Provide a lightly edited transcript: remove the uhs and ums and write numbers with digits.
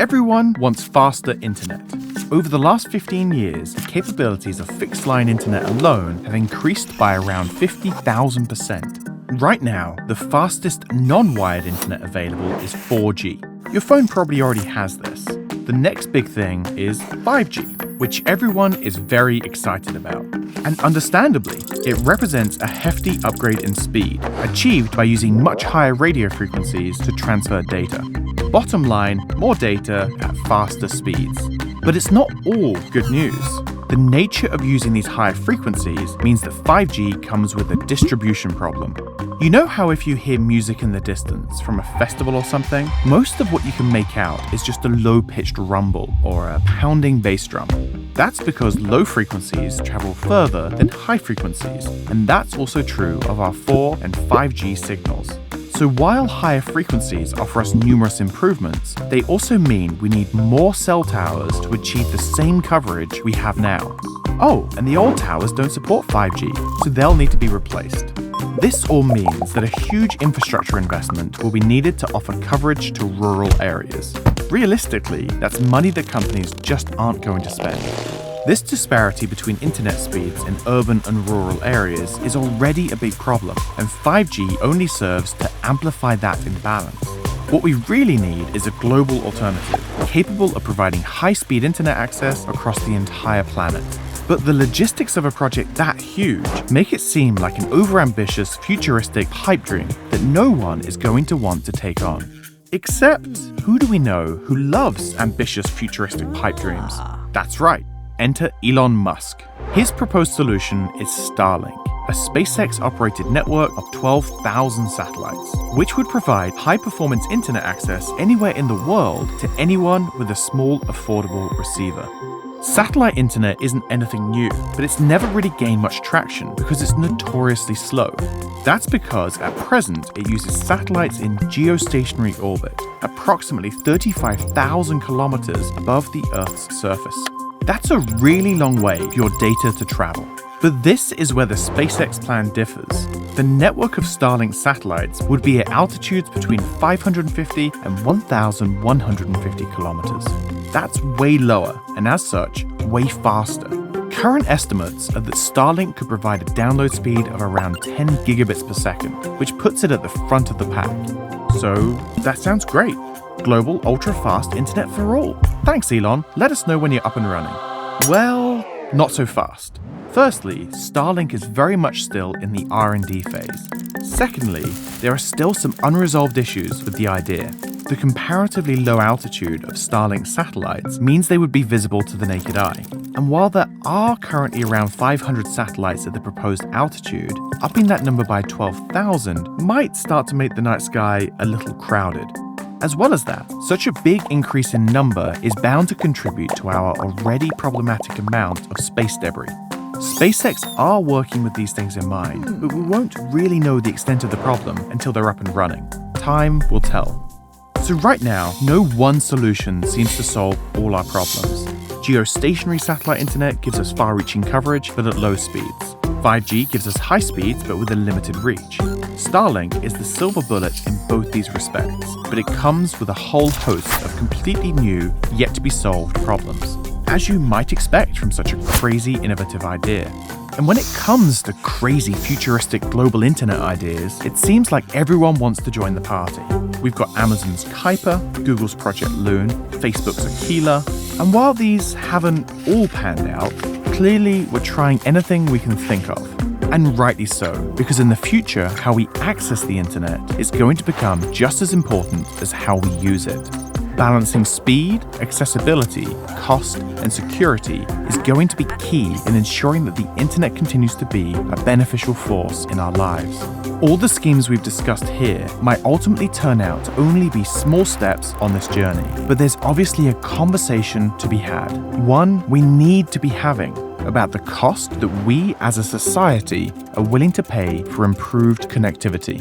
Everyone wants faster internet. Over the last 15 years, the capabilities of fixed-line internet alone have increased by around 50,000%. Right now, the fastest non-wired internet available is 4G. Your phone probably already has this. The next big thing is 5G, which everyone is very excited about. And understandably, it represents a hefty upgrade in speed, achieved by using much higher radio frequencies to transfer data. Bottom line, more data at faster speeds. But it's not all good news. The nature of using these higher frequencies means that 5G comes with a distribution problem. You know how if you hear music in the distance from a festival or something, most of what you can make out is just a low-pitched rumble or a pounding bass drum. That's because low frequencies travel further than high frequencies, and that's also true of our 4 and 5G signals. So while higher frequencies offer us numerous improvements, they also mean we need more cell towers to achieve the same coverage we have now. Oh, and the old towers don't support 5G, so they'll need to be replaced. This all means that a huge infrastructure investment will be needed to offer coverage to rural areas. Realistically, that's money that companies just aren't going to spend. This disparity between internet speeds in urban and rural areas is already a big problem, and 5G only serves to amplify that imbalance. What we really need is a global alternative, capable of providing high-speed internet access across the entire planet. But the logistics of a project that huge make it seem like an overambitious, futuristic pipe dream that no one is going to want to take on. Except, who do we know who loves ambitious, futuristic pipe dreams? That's right, enter Elon Musk. His proposed solution is Starlink, a SpaceX-operated network of 12,000 satellites, which would provide high-performance internet access anywhere in the world to anyone with a small, affordable receiver. Satellite internet isn't anything new, but it's never really gained much traction because it's notoriously slow. That's because at present it uses satellites in geostationary orbit, approximately 35,000 kilometers above the Earth's surface. That's a really long way for your data to travel. But this is where the SpaceX plan differs. The network of Starlink satellites would be at altitudes between 550 and 1,150 kilometers. That's way lower, and as such, way faster. Current estimates are that Starlink could provide a download speed of around 10 gigabits per second, which puts it at the front of the pack. So, that sounds great. Global, ultra-fast internet for all. Thanks, Elon. Let us know when you're up and running. Well, not so fast. Firstly, Starlink is very much still in the R&D phase. Secondly, there are still some unresolved issues with the idea. The comparatively low altitude of Starlink satellites means they would be visible to the naked eye. And while there are currently around 500 satellites at the proposed altitude, upping that number by 12,000 might start to make the night sky a little crowded. As well as that, such a big increase in number is bound to contribute to our already problematic amount of space debris. SpaceX are working with these things in mind, but we won't really know the extent of the problem until they're up and running. Time will tell. So right now, no one solution seems to solve all our problems. Geostationary satellite internet gives us far-reaching coverage, but at low speeds. 5G gives us high speeds, but with a limited reach. Starlink is the silver bullet in both these respects, but it comes with a whole host of completely new, yet-to-be-solved problems, as you might expect from such a crazy, innovative idea. And when it comes to crazy, futuristic global internet ideas, it seems like everyone wants to join the party. We've got Amazon's Kuiper, Google's Project Loon, Facebook's Aquila, and while these haven't all panned out, clearly we're trying anything we can think of. And rightly so, because in the future, how we access the internet is going to become just as important as how we use it. Balancing speed, accessibility, cost, and security is going to be key in ensuring that the internet continues to be a beneficial force in our lives. All the schemes we've discussed here might ultimately turn out to only be small steps on this journey, but there's obviously a conversation to be had, one we need to be having, about the cost that we as a society are willing to pay for improved connectivity.